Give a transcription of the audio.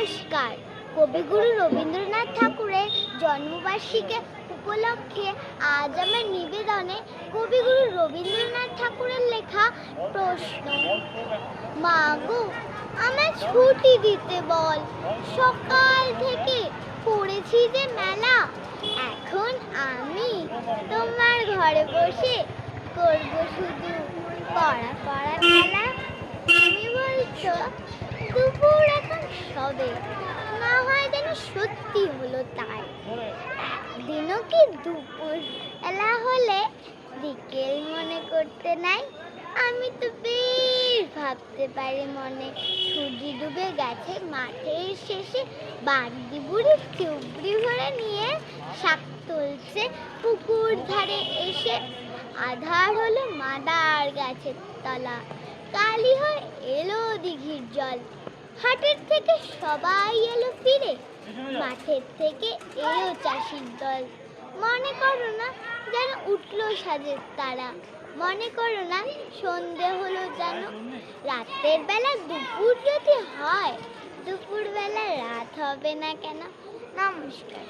নমস্কার। কবিগুরু রবীন্দ্রনাথ ঠাকুরের জন্মবার্ষিকী উপলক্ষে আজ আমার নিবেদনে কবিগুরু রবীন্দ্রনাথ ঠাকুরের লেখা প্রশ্ন। মা গো, আমায় ছুটি দিতে বল, সকাল থেকে পড়েছি যে মেলা। এখন আমি তোমার ঘরে বসে করব শুধু পড়া পড়া খেলা। তুমি বলছো দুপুর এখন সবে, না হয় যেন সত্যি হলো তাই। একদিনও কি দুপুর বেলা হলে বিকেল মনে করতে নাই? আমি তো বেশ ভাবতে পারি মনে, সূর্য ডুবে গেছে মাঠের শেষে, বাগদি বুড়ি চুবড়ি ভরে নিয়ে শাক তুলছে পুকুর ধারে এসে। আধার হলো মাদার গাছের তলা, কালি হয়ে এলো দিঘির জল। হাটের থেকে সবাই এলো ফিরে, মাঠের থেকে এলো চাষির দল। মনে করো না যেন উঠলো সাজের তারা, মনে করো না সন্ধে হলো যেন। রাতের বেলা দুপুর যদি হয়, দুপুর বেলা রাত হবে না কেন? নমস্কার।